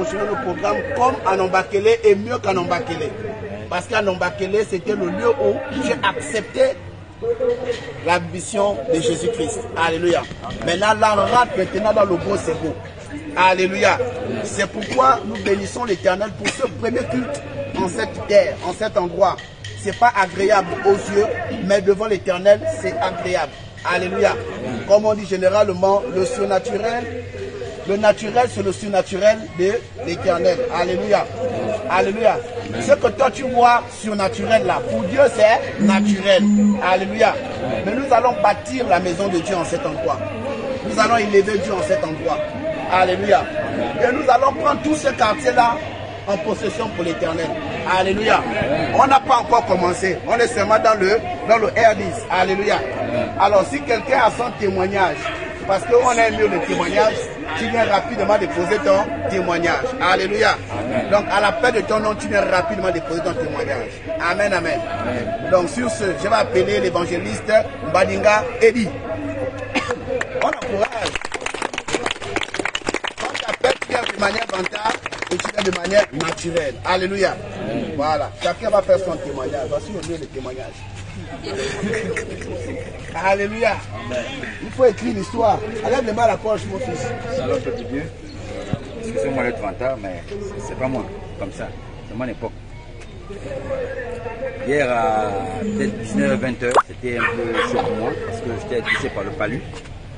continuer le programme comme à Nombakele et mieux qu'à Nombakele. Parce qu'à Nombakele, c'était le lieu où j'ai accepté la mission de Jésus-Christ. Alléluia. Maintenant, là, on rentre maintenant dans le beau séjour. Alléluia. C'est pourquoi nous bénissons l'Éternel pour ce premier culte en cette terre, en cet endroit. C'est pas agréable aux yeux, mais devant l'Éternel, c'est agréable. Alléluia. Comme on dit généralement, le surnaturel, le naturel, c'est le surnaturel de l'Éternel. Alléluia. Alléluia. Ce que toi tu vois surnaturel là, pour Dieu c'est naturel. Alléluia. Mais nous allons bâtir la maison de Dieu en cet endroit. Nous allons élever Dieu en cet endroit. Alléluia. Et nous allons prendre tout ce quartier là en possession pour l'Éternel. Alléluia. On n'a pas encore commencé. On est seulement dans le R10. Alléluia. Alors si quelqu'un a son témoignage, parce qu'on aime mieux le témoignage, tu viens rapidement déposer ton témoignage. Alléluia. Donc à la paix de ton nom, tu viens rapidement déposer ton témoignage. Amen, amen. Donc sur ce, je vais appeler l'évangéliste Mbadinga Edi. On encourage. Quand tu appelles, tu viens de manière vantard et tu viens de manière naturelle. Alléluia. Voilà. Chacun va faire son témoignage. Voici le lieu de témoignage. Alléluia. Il faut écrire l'histoire. Allez me la poche, mon fils. Salut, petit Dieu. Excusez-moi d'être vantard, mais c'est pas moi, comme ça. C'est mon époque. Hier à peut-être 19h-20h, c'était un peu chaud pour moi parce que j'étais touché par le palu.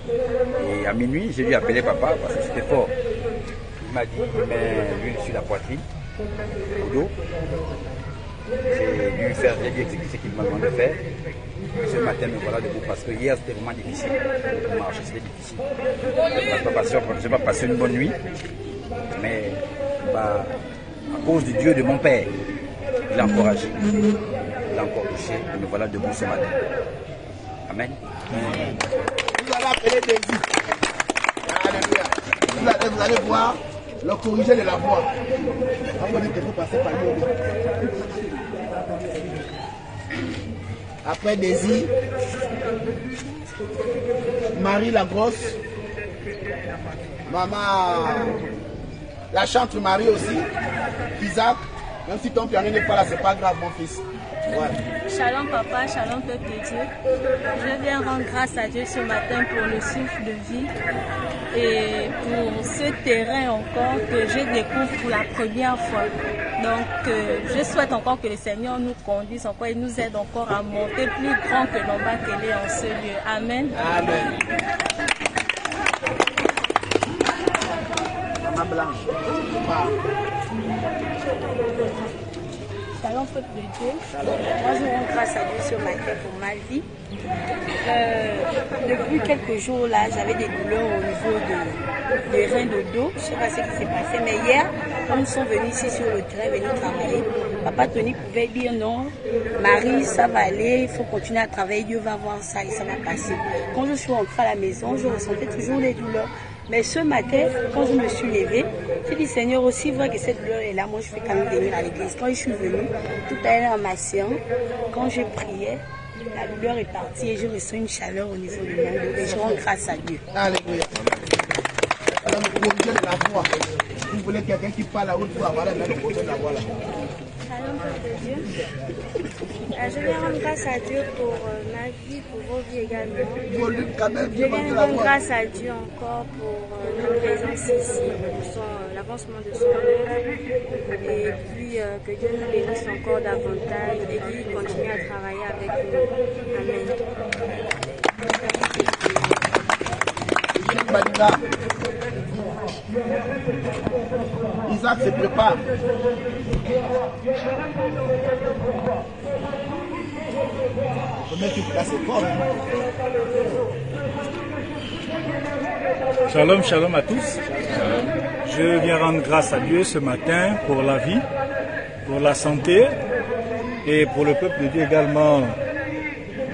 Et à minuit, j'ai dû appeler papa parce que c'était fort. Il m'a dit, mais l'huile sur la poitrine, au dos. J'ai dû exécuter ce qu'il m'a demandé de faire. Ce matin, me voilà debout parce que hier c'était vraiment difficile. Pour marcher, c'était difficile. Je n'ai pas passé une bonne nuit, mais à cause du Dieu de mon père, il a encouragé, il a encore touché, et me voilà debout ce matin. Amen. Vous allez appeler Daisy. Alléluia. Vous allez voir le corrigé de la voix. On va dire que vous passez par lui. Après Daisy, Marie la grosse, maman, la chantre Marie aussi, Isaac, même si ton piano n'est pas là, c'est pas grave mon fils. Ouais. Shalom papa, shalom peuple de Dieu. Je viens rendre grâce à Dieu ce matin pour le souffle de vie et pour ce terrain encore que je découvre pour la première fois. Donc je souhaite encore que le Seigneur nous conduise encore et nous aide encore à monter plus grand que Nombakele en ce lieu. Amen. Amen. Maman Blanche. Shalom peuple de Dieu. Moi je rends grâce à Dieu ce matin pour ma vie. Depuis quelques jours là, j'avais des douleurs au niveau des reins de dos. Je ne sais pas ce qui s'est passé, mais hier, quand nous sommes venus ici sur le terrain, venus travailler, papa Tony pouvait dire non, Marie, ça va aller, il faut continuer à travailler, Dieu va voir ça et ça va passer. Quand je suis rentrée à la maison, je ressentais toujours les douleurs. Mais ce matin, quand je me suis levée, j'ai dit Seigneur, aussi vrai que cette douleur est là, moi je vais quand même venir à l'église. Quand je suis venue, tout à l'heure en ma séance, quand je priais, la douleur est partie et je ressens une chaleur au niveau de mon dos. Et je rends grâce à Dieu. Alléluia. Alors, le projet de la voix. Vous voulez quelqu'un qui parle à haute voix, voilà le projet de la voix là. Shalom peuple de Dieu. Je viens rendre grâce à Dieu pour ma vie, pour vos vies également. Je viens rendre grâce à Dieu encore pour notre présence ici, pour l'avancement de son œuvre. Et puis que Dieu nous bénisse encore davantage et qu'il continue à travailler avec nous. Amen. Isaac se prépare. Shalom, shalom à tous. Je viens rendre grâce à Dieu ce matin pour la vie, pour la santé et pour le peuple de Dieu également.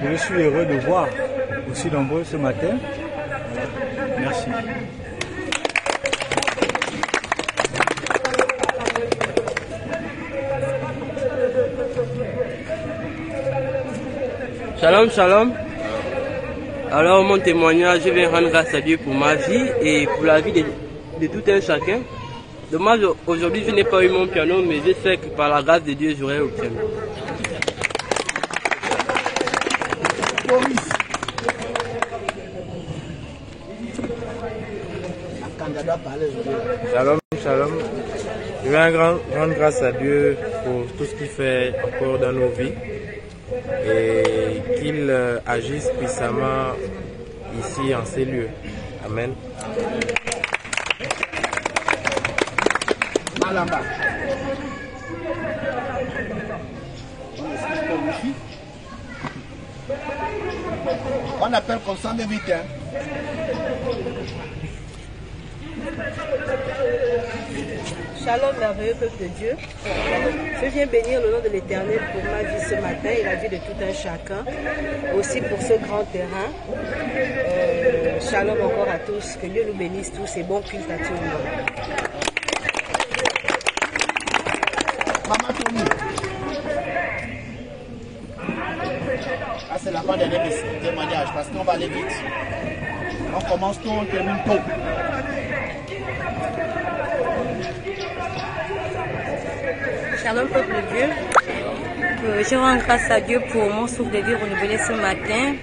Je suis heureux de voir aussi nombreux ce matin. Merci. Shalom, shalom. Alors mon témoignage, je viens rendre grâce à Dieu pour ma vie et pour la vie de tout un chacun. Dommage, aujourd'hui je n'ai pas eu mon piano, mais je sais que par la grâce de Dieu j'aurai au piano. Shalom, shalom. Je veux rendre grâce à Dieu pour tout ce qu'il fait encore dans nos vies et qu'il agisse puissamment ici en ces lieux. Amen. Malamba. On appelle comme ça de vite. Shalom, merveilleux peuple de Dieu. Je viens bénir le nom de l'Éternel pour ma vie ce matin et la vie de tout un chacun. Aussi pour ce grand terrain. Shalom encore à tous. Que Dieu nous bénisse tous et bon culte à tout le monde. Maman Tony. Ah, c'est la fin des témoignages parce qu'on va aller vite. On commence tôt, on termine tôt. Shalom peuple de Dieu. Je rends grâce à Dieu pour mon souffle de vie renouvelé ce matin.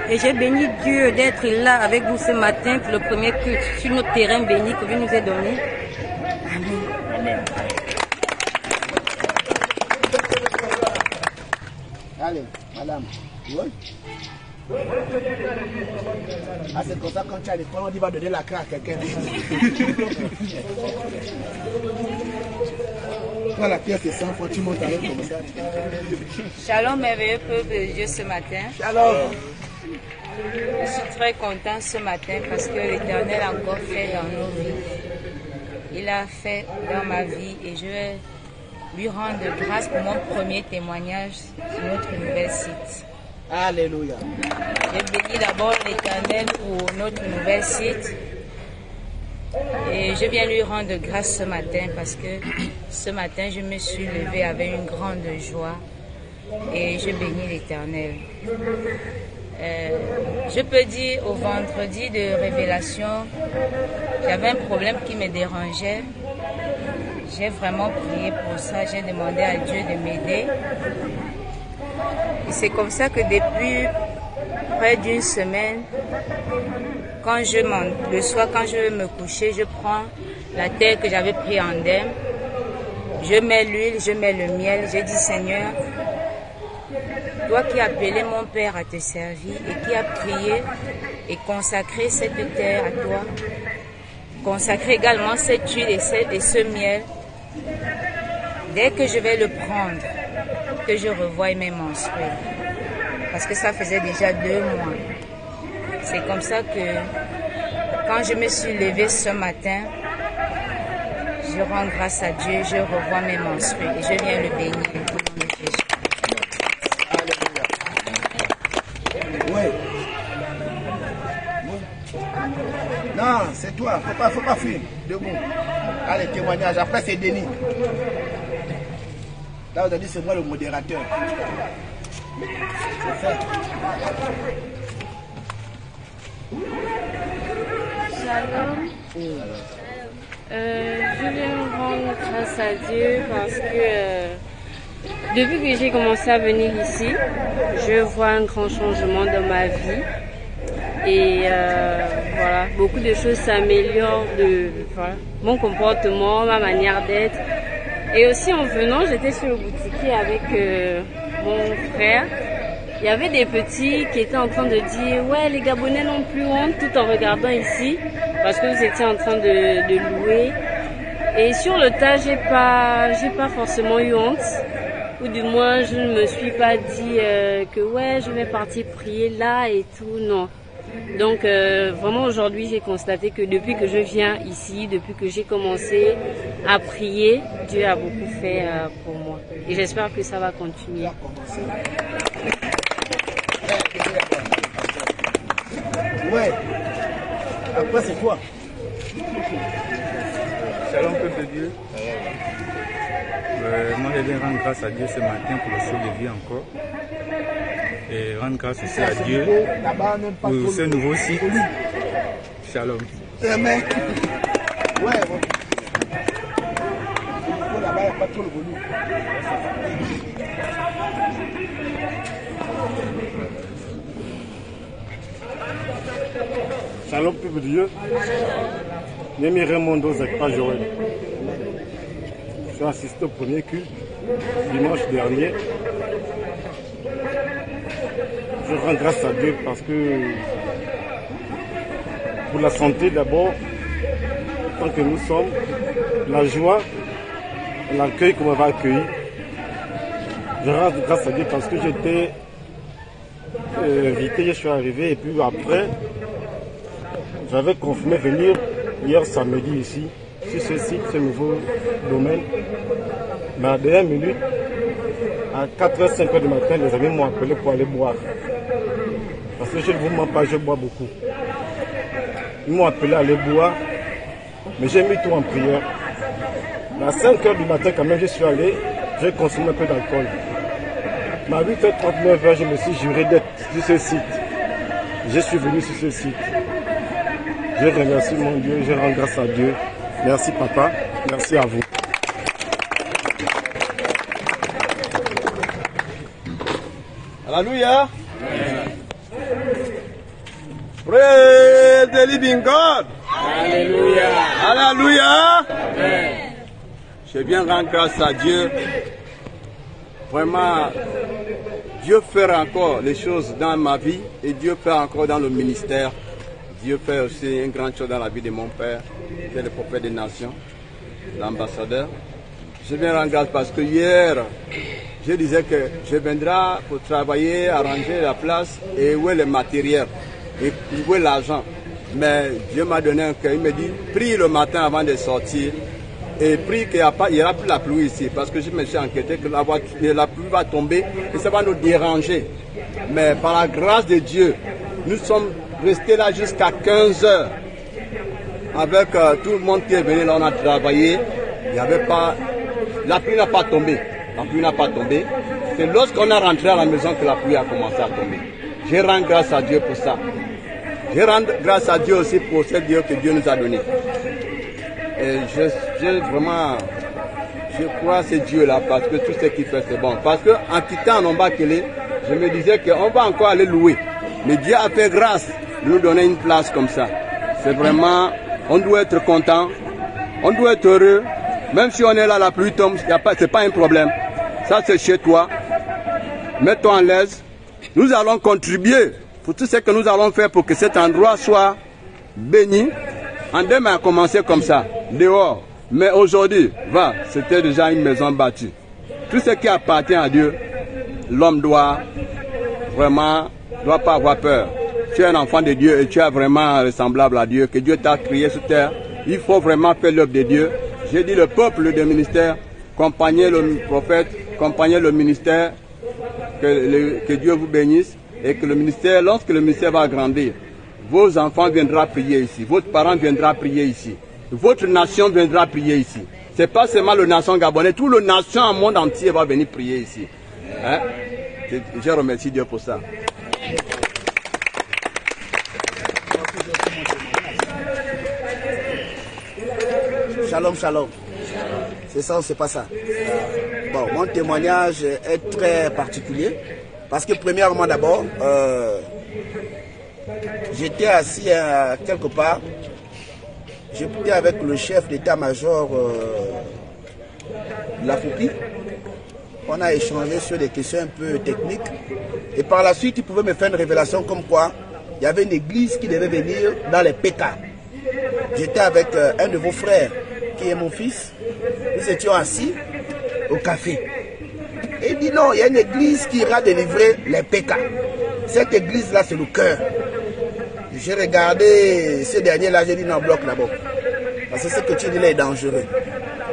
Et j'ai béni Dieu d'être là avec vous ce matin pour le premier culte sur notre terrain béni que Dieu nous a donné. Amen. Amen. Allez, madame. Oui. Ah, c'est comme ça quand tu as l'école, on dit va donner la craque à quelqu'un. Quand la pièce est 100 fois, tu montes avec comme ça. Shalom merveilleux peuple de Dieu ce matin. Shalom. Je suis très content ce matin parce que l'Éternel a encore fait dans nos vies. Il a fait dans ma vie et je vais lui rendre grâce pour mon premier témoignage sur notre nouvel site. Alléluia. Je bénis d'abord l'Éternel pour notre nouvel site. Et je viens lui rendre grâce ce matin parce que ce matin je me suis levée avec une grande joie et je bénis l'Éternel. Je peux dire au vendredi de révélation, j'avais un problème qui me dérangeait. J'ai vraiment prié pour ça, j'ai demandé à Dieu de m'aider. Et c'est comme ça que depuis près d'une semaine, le soir quand je vais me coucher, je prends la terre que j'avais pris en dème, je mets l'huile, je mets le miel, je dis Seigneur, toi qui as appelé mon Père à te servir et qui as prié et consacré cette terre à toi, consacré également cette huile et ce miel, dès que je vais le prendre, que je revoie mes menstrues. Parce que ça faisait déjà 2 mois. C'est comme ça que quand je me suis levée ce matin, je rends grâce à Dieu, je revois mes menstrues et je viens le bénir au nom de Jésus. Oui. Non, c'est toi, faut pas fuir. Debout. Allez, témoignage. Après, c'est Denis. Là, aujourd'hui, c'est moi le modérateur. C'est ça. Shalom. Je viens rendre grâce à Dieu parce que depuis que j'ai commencé à venir ici, je vois un grand changement dans ma vie. Et voilà, beaucoup de choses s'améliorent voilà, mon comportement, ma manière d'être. Et aussi en venant, j'étais sur le boutiquier avec mon frère. Il y avait des petits qui étaient en train de dire « Ouais, les Gabonais n'ont plus honte » tout en regardant ici parce que vous étiez en train de louer. Et sur le tas, j'ai pas forcément eu honte. Ou du moins, je ne me suis pas dit que ouais, je vais partir prier là et tout, non. Donc vraiment aujourd'hui, j'ai constaté que depuis que je viens ici, depuis que j'ai commencé à prier, Dieu a beaucoup fait pour moi. Et j'espère que ça va continuer. Ouais. Après, c'est quoi? Shalom peuple de Dieu. Moi, je viens rendre grâce à Dieu ce matin pour le souffle de vie encore. Et rendre grâce aussi à Dieu pour ce nouveau site. Shalom. Amen. Ouais. pas trop le volume. Shalom, peuple de Dieu. Némi Raymond Zakpa Joël. Je suis assisté au premier culte dimanche dernier. Je rends grâce à Dieu parce que pour la santé d'abord, tant que nous sommes, la joie, l'accueil qu'on m'avait accueilli. Je rends grâce à Dieu parce que j'étais invité, je suis arrivé et puis après, j'avais confirmé venir hier samedi ici, sur ce site, ce nouveau domaine. Mais à la dernière minute, à 4h, 5h du matin, les amis m'ont appelé pour aller boire. Parce que je ne vous mens pas, je bois beaucoup. Ils m'ont appelé à aller boire, mais j'ai mis tout en prière. À 5h du matin, quand même, je suis allé, j'ai consommé un peu d'alcool. Mais à 8h39, je me suis juré d'être sur ce site. Je suis venu sur ce site. Je remercie mon Dieu, je rends grâce à Dieu. Merci papa, merci à vous. Alléluia. Praise the living God. Alléluia. Alléluia. Je viens rendre grâce à Dieu. Vraiment, Dieu fait encore les choses dans ma vie et Dieu fait encore dans le ministère. Dieu fait aussi une grande chose dans la vie de mon père, qui est le prophète des nations, l'ambassadeur. Je viens rendre grâce parce que hier, je disais que je viendrai pour travailler, arranger la place et où est le matériel et où est l'argent. Mais Dieu m'a donné un cœur, il me dit, prie le matin avant de sortir et prie qu'il n'y aura plus la pluie ici parce que je me suis inquiété que la pluie va tomber et ça va nous déranger. Mais par la grâce de Dieu, nous sommes restés là jusqu'à 15 h avec tout le monde qui est venu là, on a travaillé. Il n'y avait pas, la pluie n'a pas tombé. La pluie n'a pas tombé. C'est lorsqu'on a rentré à la maison que la pluie a commencé à tomber. Je rends grâce à Dieu pour ça. Je rends grâce à Dieu aussi pour ce Dieu que Dieu nous a donné. Et je crois à ce Dieu-là parce que tout ce qu'il fait c'est bon. Parce qu'en quittant Nombakele, je me disais qu'on va encore aller louer. Mais Dieu a fait grâce de nous donner une place comme ça. C'est vraiment, on doit être content, on doit être heureux. Même si on est là, la pluie tombe, ce n'est pas un problème. Ça c'est chez toi. Mets-toi en l'aise. Nous allons contribuer pour tout ce que nous allons faire pour que cet endroit soit béni. En demain a commencé comme ça, dehors. Mais aujourd'hui, c'était déjà une maison bâtie. Tout ce qui appartient à Dieu, l'homme doit pas avoir peur. Tu es un enfant de Dieu et tu es vraiment ressemblable à Dieu, que Dieu t'a créé sur terre. Il faut vraiment faire l'œuvre de Dieu. J'ai dit le peuple du ministère, accompagner le prophète, accompagner le ministère, que Dieu vous bénisse et que le ministère, lorsque le ministère va grandir, vos enfants viendront prier ici, votre parent viendra prier ici, votre nation viendra prier ici. Ce n'est pas seulement la nation gabonaise, toute la nation au monde entier va venir prier ici. Hein? Je remercie Dieu pour ça. Shalom, shalom. C'est ça ou c'est pas ça? Bon, mon témoignage est très particulier parce que premièrement d'abord, j'étais assis quelque part, j'étais avec le chef d'état-major de la Foupi. On a échangé sur des questions un peu techniques et par la suite il pouvait me faire une révélation comme quoi il y avait une église qui devait venir dans les PK. J'étais avec un de vos frères qui est mon fils, nous étions assis au café. Et il dit non, il y a une église qui ira délivrer les PK. Cette église-là, c'est le cœur. J'ai regardé ce dernier-là, j'ai dit non, bloque d'abord. Parce que ce que tu dis là est dangereux.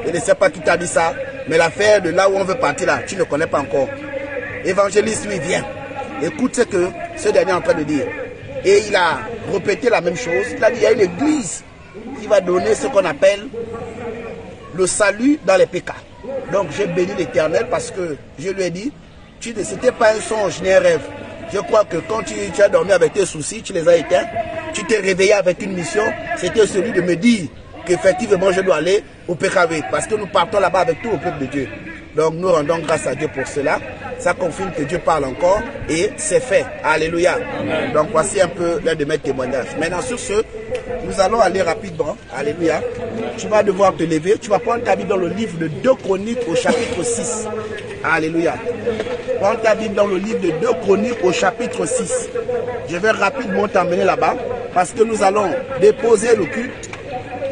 Je ne sais pas qui t'a dit ça, mais l'affaire de là où on veut partir là, tu ne connais pas encore. Évangéliste, lui, vient. Écoute ce que ce dernier est en train de dire. Et il a répété la même chose. Il a dit, il y a une église qui va donner ce qu'on appelle le salut dans les péchés. Donc j'ai béni l'Éternel parce que je lui ai dit, ce n'était pas un songe ni un rêve. Je crois que quand tu as dormi avec tes soucis, tu les as éteints. Tu t'es réveillé avec une mission, c'était celui de me dire qu'effectivement je dois aller au PKV. Parce que nous partons là-bas avec tout le peuple de Dieu. Donc nous rendons grâce à Dieu pour cela. Ça confirme que Dieu parle encore et c'est fait. Alléluia. Amen. Donc voici un peu l'un de mes témoignages. Maintenant sur ce, nous allons aller rapidement. Alléluia. Tu vas devoir te lever. Tu vas prendre ta Bible dans le livre de 2 Chroniques au chapitre 6. Alléluia. Prends ta Bible dans le livre de 2 Chroniques au chapitre 6. Je vais rapidement t'emmener là-bas parce que nous allons déposer le culte,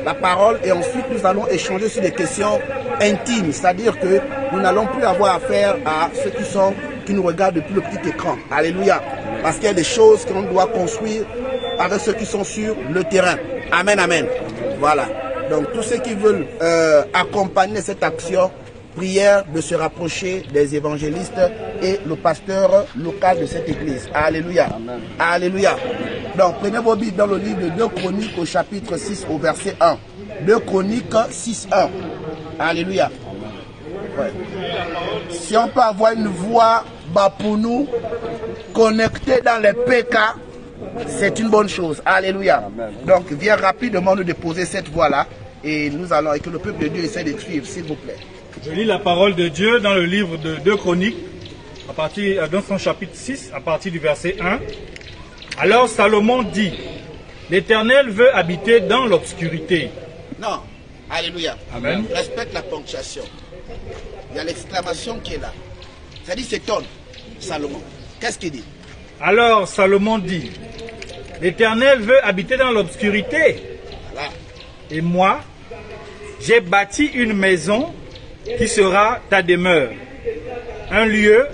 la parole, et ensuite nous allons échanger sur des questions intimes. C'est-à-dire que nous n'allons plus avoir affaire à ceux qui nous regardent depuis le petit écran. Alléluia. Parce qu'il y a des choses qu'on doit construire avec ceux qui sont sur le terrain. Amen, amen. Voilà. Donc tous ceux qui veulent accompagner cette action, prière de se rapprocher des évangélistes et le pasteur local de cette église. Alléluia. Amen. Alléluia. Donc prenez vos Bibles dans le livre de 2 Chroniques au chapitre 6 au verset 1. 2 Chroniques 6, 1. Alléluia. Ouais. Si on peut avoir une voix pour nous connectée dans les PK, c'est une bonne chose. Alléluia. Amen. Donc viens rapidement nous déposer cette voix-là et nous allons, et que le peuple de Dieu essaie de suivre, s'il vous plaît. Je lis la parole de Dieu dans le livre de 2 Chroniques, dans son chapitre 6, à partir du verset 1. Alors Salomon dit, l'Éternel veut habiter dans l'obscurité. Non, alléluia. Amen. Respecte la ponctuation. Il y a l'exclamation qui est là. Ça dit s'étonne, Salomon. Qu'est-ce qu'il dit? Alors Salomon dit, l'Éternel veut habiter dans l'obscurité. Voilà. Et moi, j'ai bâti une maison qui sera ta demeure, un lieu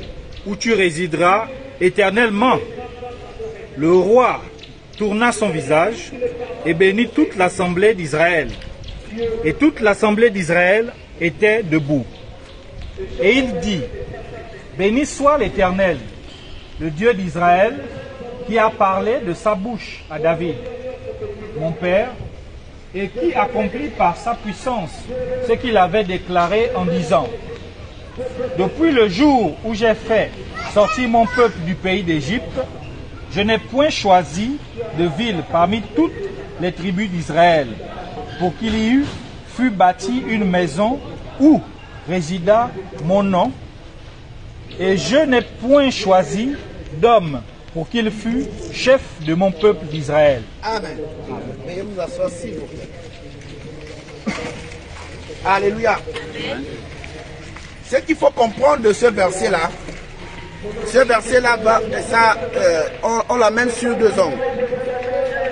où tu résideras éternellement. Le roi tourna son visage et bénit toute l'assemblée d'Israël. Et toute l'assemblée d'Israël était debout. Et il dit, béni soit l'Éternel, le Dieu d'Israël, qui a parlé de sa bouche à David, mon père, et qui accomplit par sa puissance ce qu'il avait déclaré en disant, depuis le jour où j'ai fait sortir mon peuple du pays d'Égypte, je n'ai point choisi de ville parmi toutes les tribus d'Israël, pour qu'il y fût bâti une maison où résida mon nom, et je n'ai point choisi d'homme pour qu'il fût chef de mon peuple d'Israël. Amen. Veuillez vous asseoir, s'il vous plaît. Alléluia. Ce qu'il faut comprendre de ce verset-là, on l'amène sur 2 angles.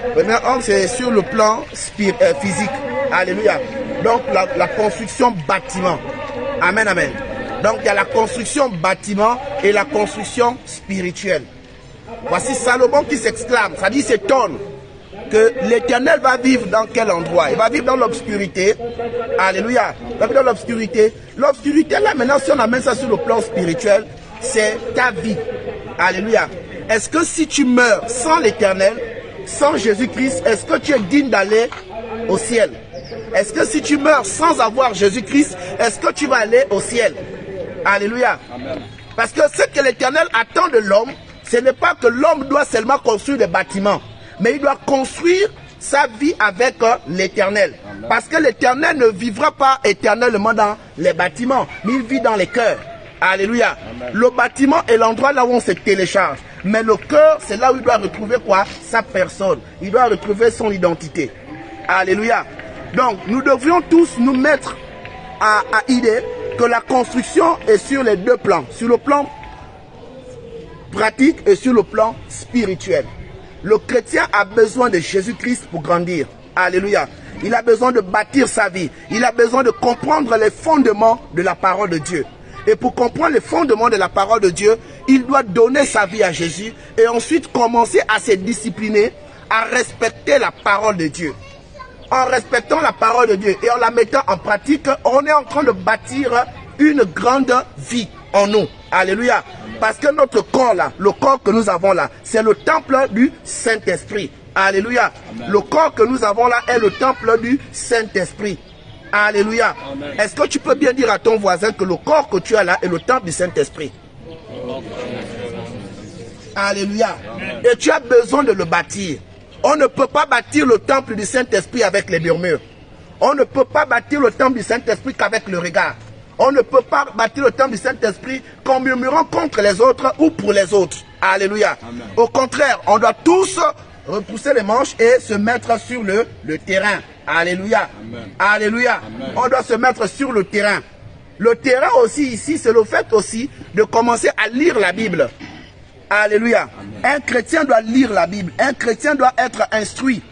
Le premier angle, c'est sur le plan physique. Alléluia. Donc, la construction bâtiment. Amen, amen. Donc, il y a la construction bâtiment et la construction spirituelle. Voici Salomon qui s'exclame, ça dit s'étonne, que l'Éternel va vivre dans quel endroit? Il va vivre dans l'obscurité. Alléluia. Il va vivre dans l'obscurité. L'obscurité, là maintenant, si on amène ça sur le plan spirituel, c'est ta vie. Alléluia. Est-ce que si tu meurs sans l'Éternel, sans Jésus-Christ, est-ce que tu es digne d'aller au ciel? Est-ce que si tu meurs sans avoir Jésus-Christ, est-ce que tu vas aller au ciel? Alléluia. Amen. Parce que ce que l'Éternel attend de l'homme, ce n'est pas que l'homme doit seulement construire des bâtiments, mais il doit construire sa vie avec l'Éternel. Parce que l'Éternel ne vivra pas éternellement dans les bâtiments, mais il vit dans les cœurs. Alléluia. Amen. Le bâtiment est l'endroit là où on se télécharge. Mais le cœur, c'est là où il doit retrouver quoi? Sa personne. Il doit retrouver son identité. Alléluia. Donc, nous devrions tous nous mettre à idée que la construction est sur les 2 plans. Sur le plan pratique et sur le plan spirituel. Le chrétien a besoin de Jésus-Christ pour grandir. Alléluia. Il a besoin de bâtir sa vie. Il a besoin de comprendre les fondements de la parole de Dieu. Et pour comprendre les fondements de la parole de Dieu, il doit donner sa vie à Jésus et ensuite commencer à se discipliner, à respecter la parole de Dieu. En respectant la parole de Dieu et en la mettant en pratique, on est en train de bâtir une grande vie en nous. Alléluia. Parce que notre corps là, le corps que nous avons là, c'est le temple du Saint-Esprit. Alléluia. Amen. Le corps que nous avons là est le temple du Saint-Esprit. Alléluia. Est-ce que tu peux bien dire à ton voisin que le corps que tu as là est le temple du Saint-Esprit? Alléluia. Et tu as besoin de le bâtir. On ne peut pas bâtir le temple du Saint-Esprit avec les murmures. On ne peut pas bâtir le temple du Saint-Esprit qu'avec le regard. On ne peut pas bâtir le temple du Saint-Esprit qu'en murmurant contre les autres ou pour les autres. Alléluia. Amen. Au contraire, on doit tous repousser les manches et se mettre sur le terrain. Alléluia. Amen. Alléluia. Amen. On doit se mettre sur le terrain. Le terrain aussi ici, c'est le fait aussi de commencer à lire la Bible. Alléluia. Amen. Un chrétien doit lire la Bible. Un chrétien doit être instruit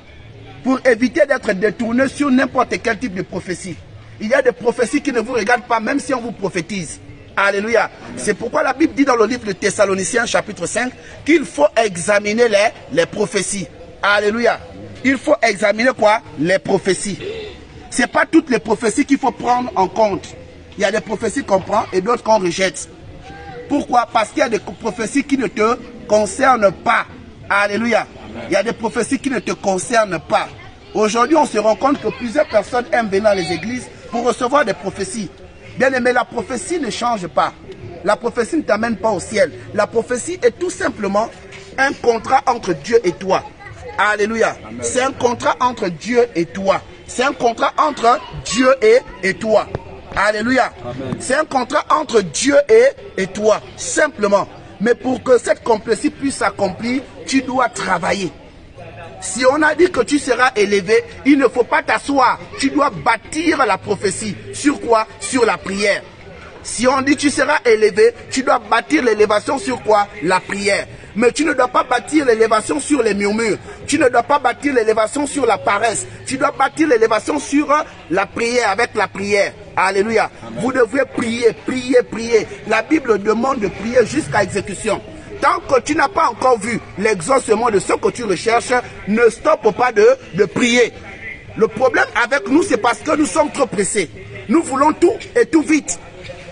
pour éviter d'être détourné sur n'importe quel type de prophétie. Il y a des prophéties qui ne vous regardent pas, même si on vous prophétise. Alléluia. C'est pourquoi la Bible dit dans le livre de Thessaloniciens, chapitre 5, qu'il faut examiner les prophéties. Alléluia. Il faut examiner quoi? Les prophéties. Ce n'est pas toutes les prophéties qu'il faut prendre en compte. Il y a des prophéties qu'on prend et d'autres qu'on rejette. Pourquoi? Parce qu'il y a des prophéties qui ne te concernent pas. Alléluia. Il y a des prophéties qui ne te concernent pas. Aujourd'hui, on se rend compte que plusieurs personnes aiment venir dans les églises pour recevoir des prophéties. Bien aimé, la prophétie ne change pas. La prophétie ne t'amène pas au ciel. La prophétie est tout simplement un contrat entre Dieu et toi. Alléluia. C'est un contrat entre Dieu et toi. C'est un contrat entre Dieu et toi. Alléluia. C'est un contrat entre Dieu et toi. Simplement. Mais pour que cette prophétie puisse s'accomplir, tu dois travailler. Si on a dit que tu seras élevé, il ne faut pas t'asseoir. Tu dois bâtir la prophétie. Sur quoi? Sur la prière. Si on dit tu seras élevé, tu dois bâtir l'élévation sur quoi? La prière. Mais tu ne dois pas bâtir l'élévation sur les murmures. Tu ne dois pas bâtir l'élévation sur la paresse. Tu dois bâtir l'élévation sur la prière, avec la prière. Alléluia. Amen. Vous devez prier, prier, prier. La Bible demande de prier jusqu'à exécution. Tant que tu n'as pas encore vu l'exaucement de ce que tu recherches, ne stoppe pas de prier. Le problème avec nous, c'est parce que nous sommes trop pressés. Nous voulons tout et tout vite.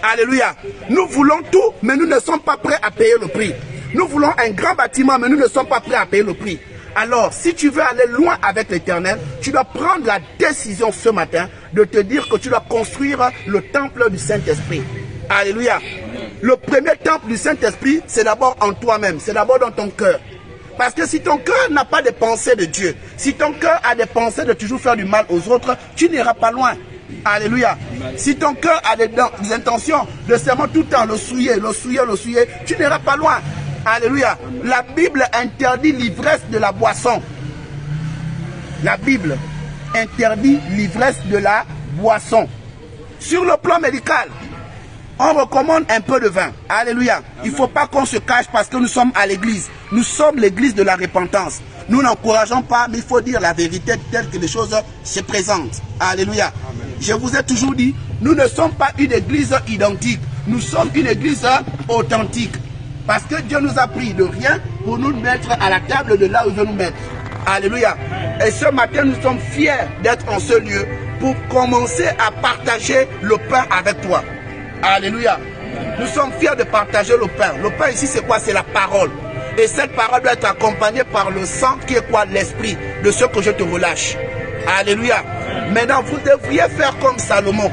Alléluia. Nous voulons tout, mais nous ne sommes pas prêts à payer le prix. Nous voulons un grand bâtiment, mais nous ne sommes pas prêts à payer le prix. Alors, si tu veux aller loin avec l'Éternel, tu dois prendre la décision ce matin de te dire que tu dois construire le temple du Saint-Esprit. Alléluia. Le premier temple du Saint-Esprit, c'est d'abord en toi-même, c'est d'abord dans ton cœur. Parce que si ton cœur n'a pas de pensées de Dieu, si ton cœur a des pensées de toujours faire du mal aux autres, tu n'iras pas loin. Alléluia. Si ton cœur a des intentions de seulement tout le temps le souiller, tu n'iras pas loin. Alléluia. La Bible interdit l'ivresse de la boisson. La Bible interdit l'ivresse de la boisson. Sur le plan médical, on recommande un peu de vin. Alléluia. Il ne faut pas qu'on se cache parce que nous sommes à l'église. Nous sommes l'église de la repentance. Nous n'encourageons pas, mais il faut dire la vérité telle que les choses se présentent. Alléluia. Amen. Je vous ai toujours dit, nous ne sommes pas une église identique. Nous sommes une église authentique. Parce que Dieu nous a pris de rien pour nous mettre à la table de là où il veut nous mettre. Alléluia. Et ce matin, nous sommes fiers d'être en ce lieu pour commencer à partager le pain avec toi. Alléluia. Nous sommes fiers de partager le pain. Le pain ici, c'est quoi? C'est la parole. Et cette parole doit être accompagnée par le sang qui est quoi? L'esprit de ce que je te relâche. Alléluia. Maintenant, vous devriez faire comme Salomon.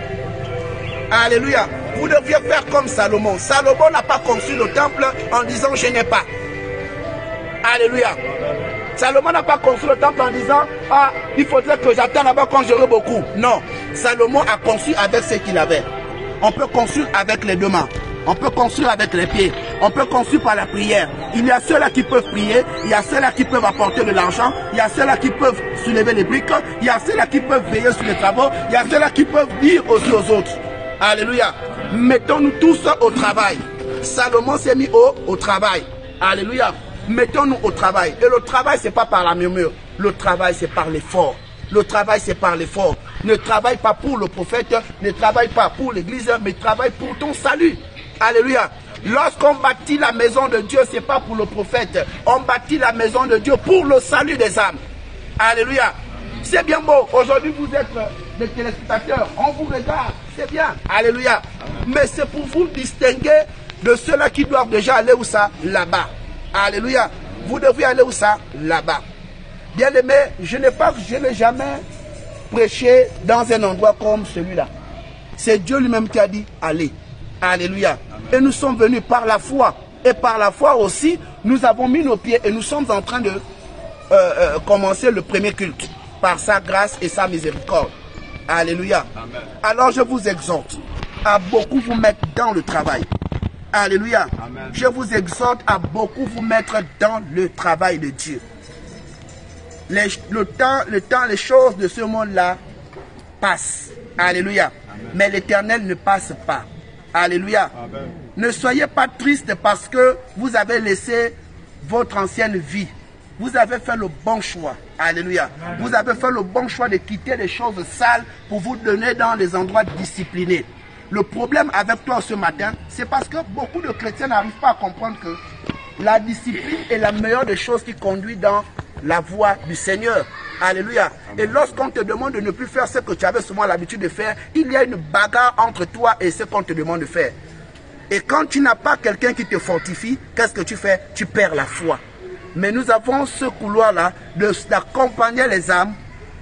Alléluia. Vous devriez faire comme Salomon. Salomon n'a pas construit le temple en disant je n'ai pas. Alléluia. Salomon n'a pas construit le temple en disant ah, il faudrait que j'attende d'abord quand j'aurai beaucoup. Non. Salomon a construit avec ce qu'il avait. On peut construire avec les deux mains. On peut construire avec les pieds. On peut construire par la prière. Il y a ceux-là qui peuvent prier. Il y a ceux-là qui peuvent apporter de l'argent. Il y a ceux-là qui peuvent soulever les briques. Il y a ceux-là qui peuvent veiller sur les travaux. Il y a ceux-là qui peuvent dire aussi aux autres. Alléluia. Mettons-nous tous au travail. Salomon s'est mis au travail. Alléluia. Mettons-nous au travail. Et le travail, ce n'est pas par la murmure. Le travail, c'est par l'effort. Le travail, c'est par l'effort. Ne travaille pas pour le prophète, ne travaille pas pour l'église, mais travaille pour ton salut. Alléluia. Lorsqu'on bâtit la maison de Dieu, ce n'est pas pour le prophète. On bâtit la maison de Dieu pour le salut des âmes. Alléluia. C'est bien beau. Aujourd'hui, vous êtes des téléspectateurs. On vous regarde. C'est bien. Alléluia. Mais c'est pour vous distinguer de ceux-là qui doivent déjà aller où ça? Là-bas. Alléluia. Vous devez aller où ça? Là-bas. Bien aimé, je n'ai jamais prêché dans un endroit comme celui-là. C'est Dieu lui-même qui a dit allez. Alléluia. Amen. Et nous sommes venus par la foi. Et par la foi aussi, nous avons mis nos pieds et nous sommes en train de commencer le premier culte. Par sa grâce et sa miséricorde. Alléluia. Amen. Alors je vous exhorte à beaucoup vous mettre dans le travail. Alléluia. Amen. Je vous exhorte à beaucoup vous mettre dans le travail de Dieu. Le temps, les choses de ce monde-là passent. Alléluia. Amen. Mais l'Éternel ne passe pas. Alléluia. Amen. Ne soyez pas triste parce que vous avez laissé votre ancienne vie. Vous avez fait le bon choix. Alléluia. Vous avez fait le bon choix de quitter les choses sales pour vous donner dans les endroits disciplinés. Le problème avec toi ce matin, c'est parce que beaucoup de chrétiens n'arrivent pas à comprendre que la discipline est la meilleure des choses qui conduit dans la voie du Seigneur. Alléluia. Et lorsqu'on te demande de ne plus faire ce que tu avais souvent l'habitude de faire, il y a une bagarre entre toi et ce qu'on te demande de faire. Et quand tu n'as pas quelqu'un qui te fortifie, qu'est-ce que tu fais? Tu perds la foi. Mais nous avons ce couloir-là d'accompagner les âmes,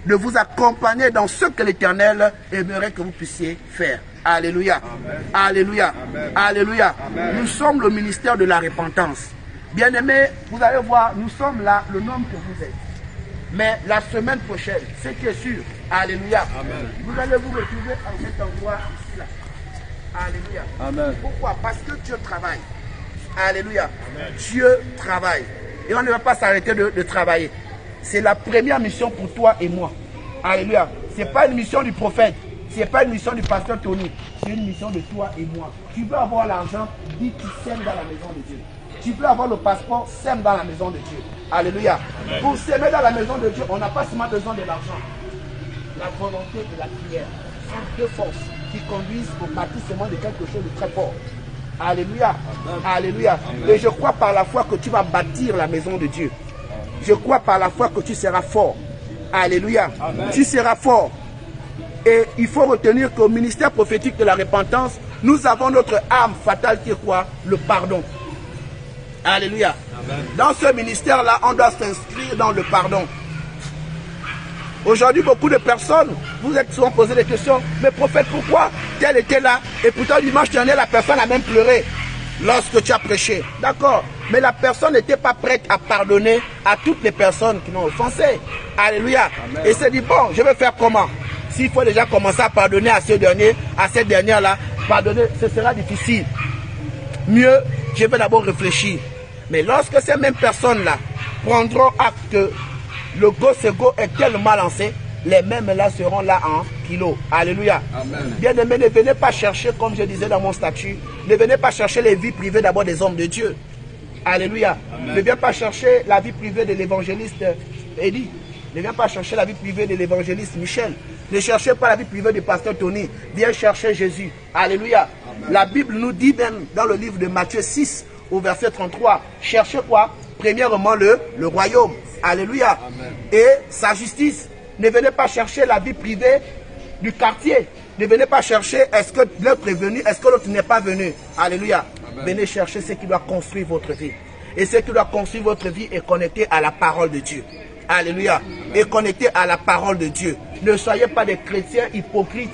de vous accompagner dans ce que l'Éternel aimerait que vous puissiez faire. Alléluia. Amen. Alléluia. Amen. Alléluia. Amen. Nous sommes le ministère de la repentance. Bien-aimés, vous allez voir, nous sommes là, le nombre que vous êtes. Mais la semaine prochaine, ce qui est sûr, alléluia, Amen. vous allez vous retrouver à cet endroit ici là. Alléluia. Amen. Pourquoi? Parce que Dieu travaille. Alléluia. Amen. Dieu travaille. Et on ne va pas s'arrêter de travailler. C'est la première mission pour toi et moi. Alléluia. Ce n'est pas une mission du prophète. Ce n'est pas une mission du pasteur Tony. C'est une mission de toi et moi. Tu veux avoir l'argent, dis tu sèmes dans la maison de Dieu. Tu veux avoir le passeport, sème dans la maison de Dieu. Alléluia. Amen. Pour s'aimer dans la maison de Dieu, on n'a pas seulement besoin de l'argent. La volonté et la prière sont deux forces qui conduisent au bâtissement de quelque chose de très fort. Alléluia. Amen. Alléluia. Amen. Et je crois par la foi que tu vas bâtir la maison de Dieu. Je crois par la foi que tu seras fort. Alléluia. Amen. Tu seras fort. Et il faut retenir qu'au ministère prophétique de la repentance, nous avons notre arme fatale qui est quoi? Le pardon. Alléluia. Amen. Dans ce ministère-là, on doit s'inscrire dans le pardon. Aujourd'hui, beaucoup de personnes, vous êtes souvent posé des questions, mais prophète, pourquoi tel était là? Et pourtant, dimanche dernier, la personne a même pleuré lorsque tu as prêché. D'accord. Mais la personne n'était pas prête à pardonner à toutes les personnes qui l'ont offensé. Alléluia. Amen. Et s'est dit, bon, je vais faire comment? S'il faut déjà commencer à pardonner à ce dernier, à cette dernière-là, pardonner, ce sera difficile. Mieux, je vais d'abord réfléchir. Mais lorsque ces mêmes personnes-là prendront acte que le gosse-go est tellement lancé, les mêmes-là seront là en kilo. Alléluia. Amen. Bien-aimés, ne venez pas chercher, comme je disais dans mon statut, ne venez pas chercher les vies privées d'abord des hommes de Dieu. Alléluia. Amen. Ne viens pas chercher la vie privée de l'évangéliste Eddie. Ne viens pas chercher la vie privée de l'évangéliste Michel. Ne cherchez pas la vie privée du pasteur Tony. Viens chercher Jésus. Alléluia. Amen. La Bible nous dit même dans le livre de Matthieu 6, au verset 33, cherchez quoi? Premièrement le royaume. Alléluia. Amen. Et sa justice. Ne venez pas chercher la vie privée du quartier. Ne venez pas chercher est-ce que l'autre est venu, est-ce que l'autre n'est pas venu. Alléluia. Amen. Venez chercher ce qui doit construire votre vie. Et ce qui doit construire votre vie est connecté à la parole de Dieu. Alléluia. Amen. Et connecté à la parole de Dieu. Ne soyez pas des chrétiens hypocrites,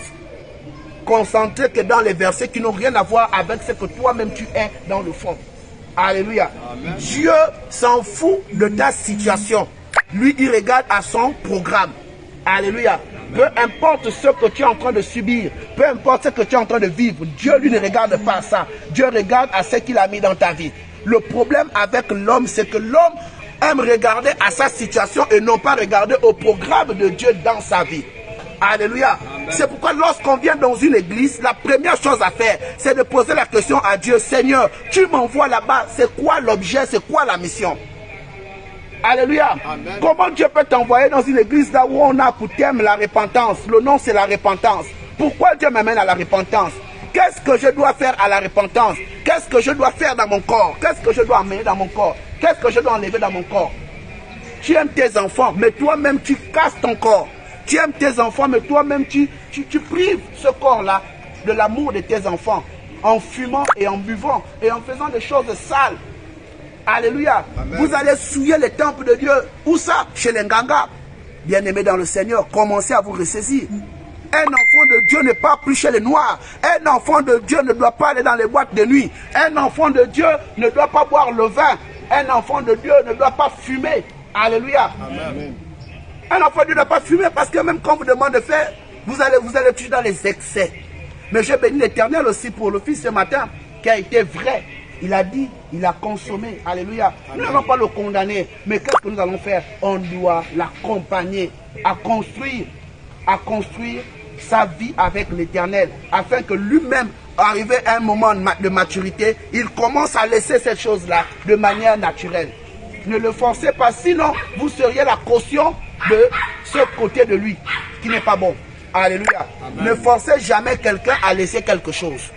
concentrés que dans les versets qui n'ont rien à voir avec ce que toi-même tu es dans le fond. Alléluia. Amen. Dieu s'en fout de ta situation. Lui, il regarde à son programme. Alléluia. Peu importe ce que tu es en train de subir, peu importe ce que tu es en train de vivre, Dieu, lui, ne regarde pas à ça. Dieu regarde à ce qu'il a mis dans ta vie. Le problème avec l'homme, c'est que l'homme aime regarder à sa situation et non pas regarder au programme de Dieu dans sa vie. Alléluia. C'est pourquoi lorsqu'on vient dans une église, la première chose à faire, c'est de poser la question à Dieu. Seigneur, tu m'envoies là-bas, c'est quoi l'objet, c'est quoi la mission? Alléluia. Amen. Comment Dieu peut t'envoyer dans une église là où on a pour thème la repentance? Le nom c'est la repentance. Pourquoi Dieu m'amène à la repentance? Qu'est-ce que je dois faire à la repentance? Qu'est-ce que je dois faire dans mon corps? Qu'est-ce que je dois amener dans mon corps? Qu'est-ce que je dois enlever dans mon corps? Tu aimes tes enfants, mais toi-même tu casses ton corps. Tu aimes tes enfants, mais toi-même tu prives ce corps-là de l'amour de tes enfants en fumant et en buvant et en faisant des choses sales. Alléluia. Amen. Vous allez souiller les temples de Dieu. Où ça? Chez les Nganga. Bien-aimés dans le Seigneur, commencez à vous ressaisir. Un enfant de Dieu n'est pas plus chez les Noirs. Un enfant de Dieu ne doit pas aller dans les boîtes de nuit. Un enfant de Dieu ne doit pas boire le vin. Un enfant de Dieu ne doit pas fumer. Alléluia. Amen. Un enfant de Dieu ne doit pas fumer parce que même quand on vous demande de faire, Vous allez toujours dans les excès. Mais je bénis l'Éternel aussi pour le Fils ce matin, qui a été vrai. Il a dit, il a consommé. Alléluia. Nous n'allons pas le condamner. Mais qu'est-ce que nous allons faire? On doit l'accompagner à construire sa vie avec l'Éternel, afin que lui-même, arrivé à un moment de maturité, il commence à laisser cette chose-là de manière naturelle. Ne le forcez pas, sinon vous seriez la caution de ce côté de lui qui n'est pas bon. Alléluia. Amen. Ne forcez jamais quelqu'un à laisser quelque chose.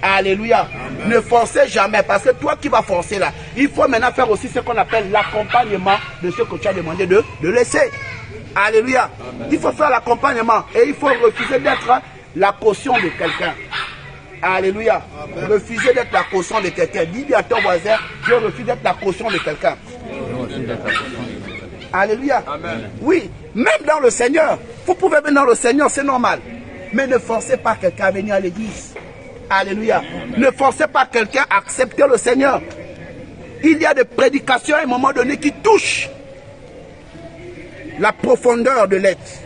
Alléluia. Amen. Ne forcez jamais, parce que toi qui vas forcer là, il faut maintenant faire aussi ce qu'on appelle l'accompagnement de ce que tu as demandé de laisser. Alléluia. Amen. Il faut faire l'accompagnement et il faut refuser d'être la caution de quelqu'un. Alléluia. Amen. Refuser d'être la caution de quelqu'un. Dis bien à ton voisin, je refuse d'être la caution de quelqu'un. Alléluia. Amen. Oui, même dans le Seigneur. Vous pouvez venir dans le Seigneur, c'est normal. Mais ne forcez pas quelqu'un à venir à l'église. Alléluia. Amen. Ne forcez pas quelqu'un à accepter le Seigneur. Il y a des prédications à un moment donné qui touchent la profondeur de l'être.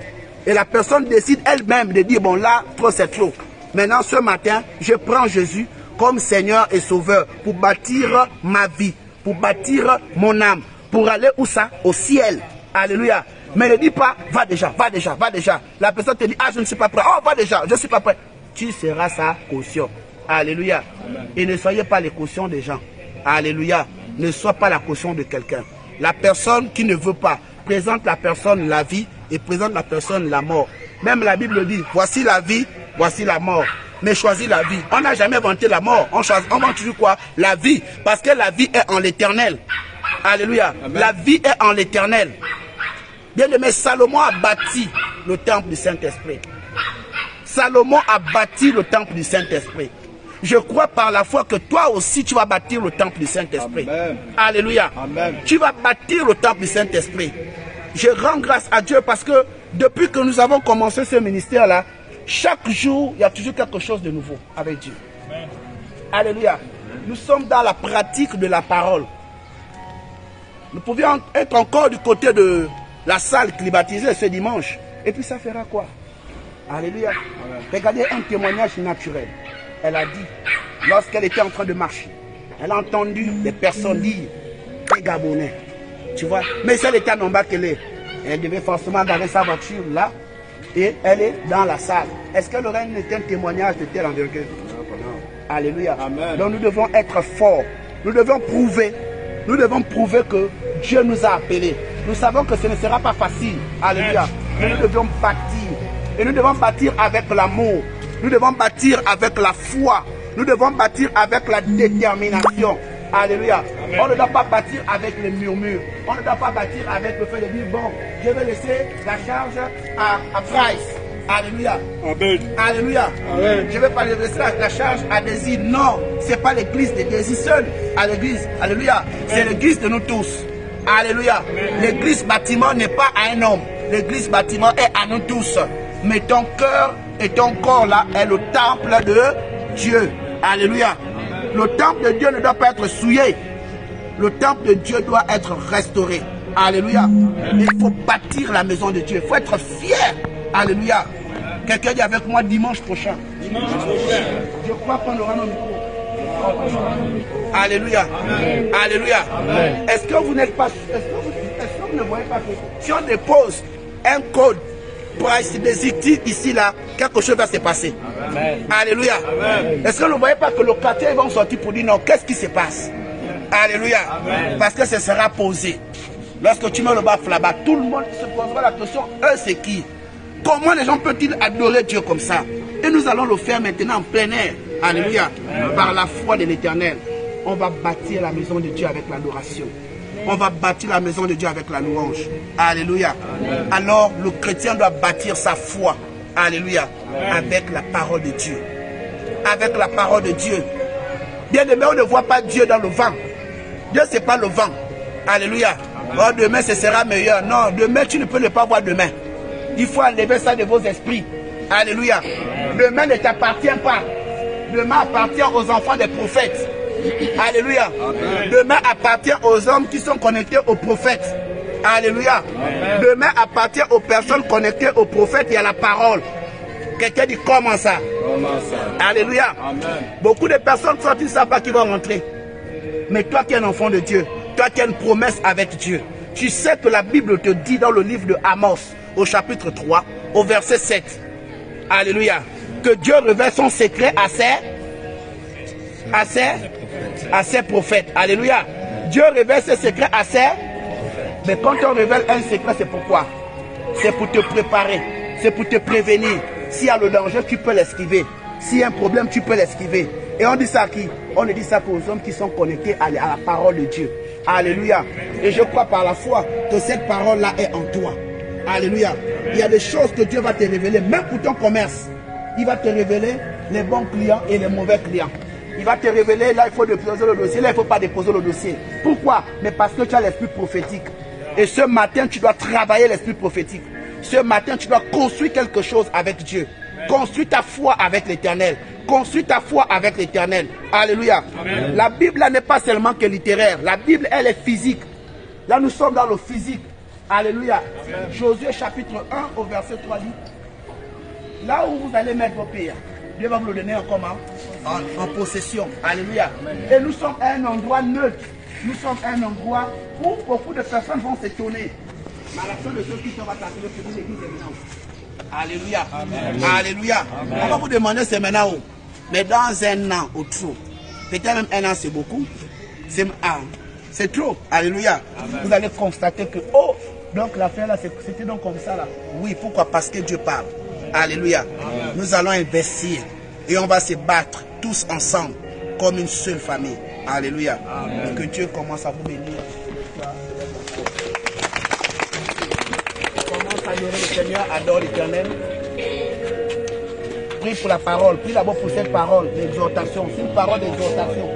Et la personne décide elle-même de dire, bon là, trop c'est trop. Maintenant, ce matin, je prends Jésus comme Seigneur et Sauveur pour bâtir ma vie, pour bâtir mon âme, pour aller où ça? Au ciel. Alléluia. Mais ne dis pas, va déjà, va déjà, va déjà. La personne te dit, ah, je ne suis pas prêt. Oh, va déjà, je ne suis pas prêt. Tu seras sa caution. Alléluia. Et ne soyez pas les cautions des gens. Alléluia. Ne sois pas la caution de quelqu'un. La personne qui ne veut pas présente la personne la vie et présente la personne la mort. Même la Bible dit, voici la vie, voici la mort. Mais choisis la vie. On n'a jamais vanté la mort. On vante toujours quoi? La vie. Parce que la vie est en l'éternel. Alléluia. Amen. La vie est en l'éternel. Bien-aimé, Salomon a bâti le temple du Saint-Esprit. Salomon a bâti le temple du Saint-Esprit. Je crois par la foi que toi aussi tu vas bâtir le temple du Saint-Esprit. Alléluia. Amen. Tu vas bâtir le temple du Saint-Esprit. Je rends grâce à Dieu parce que depuis que nous avons commencé ce ministère-là, chaque jour, il y a toujours quelque chose de nouveau avec Dieu. Amen. Alléluia. Nous sommes dans la pratique de la parole. Nous pouvions être encore du côté de la salle climatisée ce dimanche. Et puis ça fera quoi? Alléluia. Amen. Regardez un témoignage naturel. Elle a dit, lorsqu'elle était en train de marcher, elle a entendu des personnes dire, les Gabonais, tu vois. Mais si elle était à Nombakele, elle devait forcément garder sa voiture là, et elle est dans la salle. Est-ce qu'elle aurait un témoignage de telle envergure? Alléluia. Amen. Donc nous devons être forts. Nous devons prouver que Dieu nous a appelés. Nous savons que ce ne sera pas facile. Alléluia. Mais nous devons bâtir. Et nous devons bâtir avec l'amour. Nous devons bâtir avec la foi. Nous devons bâtir avec la détermination. Alléluia. Amen. On ne doit pas bâtir avec les murmures. On ne doit pas bâtir avec le fait de dire, bon, je vais laisser la charge à Price. Alléluia. Amen. Alléluia. Amen. Je ne vais pas laisser la charge à Désir. Non, ce n'est pas l'église de Désir seul. À l'église. Alléluia. C'est l'église de nous tous. Alléluia. L'église bâtiment n'est pas à un homme. L'église bâtiment est à nous tous. Mais ton cœur et ton corps là est le temple de Dieu. Alléluia. Le temple de Dieu ne doit pas être souillé. Le temple de Dieu doit être restauré. Alléluia. Il faut bâtir la maison de Dieu. Il faut être fier. Alléluia. Quelqu'un dit avec moi dimanche prochain. Dimanche prochain. Je crois qu'on aura nos micros. Alléluia. Amen. Alléluia. Est-ce que vous n'êtes pas... Est-ce que vous ne voyez pas que si on dépose un code Price des ici là, quelque chose va se passer. Amen. Alléluia. Est-ce que vous ne voyez pas que le locataires vont sortir pour dire non, qu'est-ce qui se passe? Alléluia. Amen. Parce que ce sera posé. Lorsque tu mets le baffe là-bas, tout le monde se posera la question, eux c'est qui? Comment les gens peuvent-ils adorer Dieu comme ça? Et nous allons le faire maintenant en plein air. Alléluia. Par la foi de l'Éternel, on va bâtir la maison de Dieu avec l'adoration. On va bâtir la maison de Dieu avec la louange. Alléluia. Amen. Alors, le chrétien doit bâtir sa foi. Alléluia. Amen. Avec la parole de Dieu. Avec la parole de Dieu. Bien aimé, on ne voit pas Dieu dans le vent. Dieu, ce n'est pas le vent. Alléluia. Oh, demain, ce sera meilleur. Non, demain, tu ne peux ne pas voir demain. Il faut enlever ça de vos esprits. Alléluia. Amen. Demain ne t'appartient pas. Demain appartient aux enfants des prophètes. Alléluia. Amen. Demain appartient aux hommes qui sont connectés aux prophètes. Alléluia. Amen. Demain appartient aux personnes connectées aux prophètes et à la parole. Quelqu'un dit comment ça? Alléluia. Beaucoup de personnes sortent, ils ne savent pas qui vont rentrer. Mais toi qui es un enfant de Dieu, toi qui as une promesse avec Dieu, tu sais que la Bible te dit dans le livre de Amos, au chapitre 3, au verset 7. Alléluia. Que Dieu révèle son secret à ses prophètes. Alléluia. Dieu révèle ses secrets à ses... Mais quand on révèle un secret, c'est pourquoi? C'est pour te préparer. C'est pour te prévenir. S'il y a le danger, tu peux l'esquiver. S'il y a un problème, tu peux l'esquiver. Et on dit ça à qui? On dit ça aux hommes qui sont connectés à la parole de Dieu. Alléluia. Et je crois par la foi que cette parole-là est en toi. Alléluia. Il y a des choses que Dieu va te révéler, même pour ton commerce. Il va te révéler les bons clients et les mauvais clients. Il va te révéler, là il faut déposer le dossier, là il ne faut pas déposer le dossier. Pourquoi? Mais parce que tu as l'esprit prophétique. Et ce matin, tu dois travailler l'esprit prophétique. Ce matin, tu dois construire quelque chose avec Dieu. Construis ta foi avec l'Éternel. Construis ta foi avec l'Éternel. Alléluia. Amen. La Bible n'est pas seulement que littéraire. La Bible, elle est physique. Là, nous sommes dans le physique. Alléluia. Amen. Josué chapitre 1 au verset 3 dit, là où vous allez mettre vos pierres, Dieu va vous le donner en comment? En possession. Alléluia. Amen. Et nous sommes à un endroit neutre. Nous sommes à un endroit où beaucoup de personnes vont s'étonner. Mais à la fin de ceux qui sont attaqués, l'église est maintenant. Alléluia. Amen. Alléluia. Amen. On va vous demander c'est maintenant où? Mais dans un an ou trop. Peut-être même un an c'est beaucoup. C'est trop. Alléluia. Amen. Vous allez constater que, oh, donc l'affaire là, c'était donc comme ça là. Oui, pourquoi? Parce que Dieu parle. Alléluia. Amen. Nous allons investir et on va se battre tous ensemble comme une seule famille. Alléluia. Amen. Que Dieu commence à vous bénir. Commence à adorer le Seigneur, adore l'Éternel. Prie pour la parole, prie d'abord pour cette parole d'exhortation. C'est une parole d'exhortation.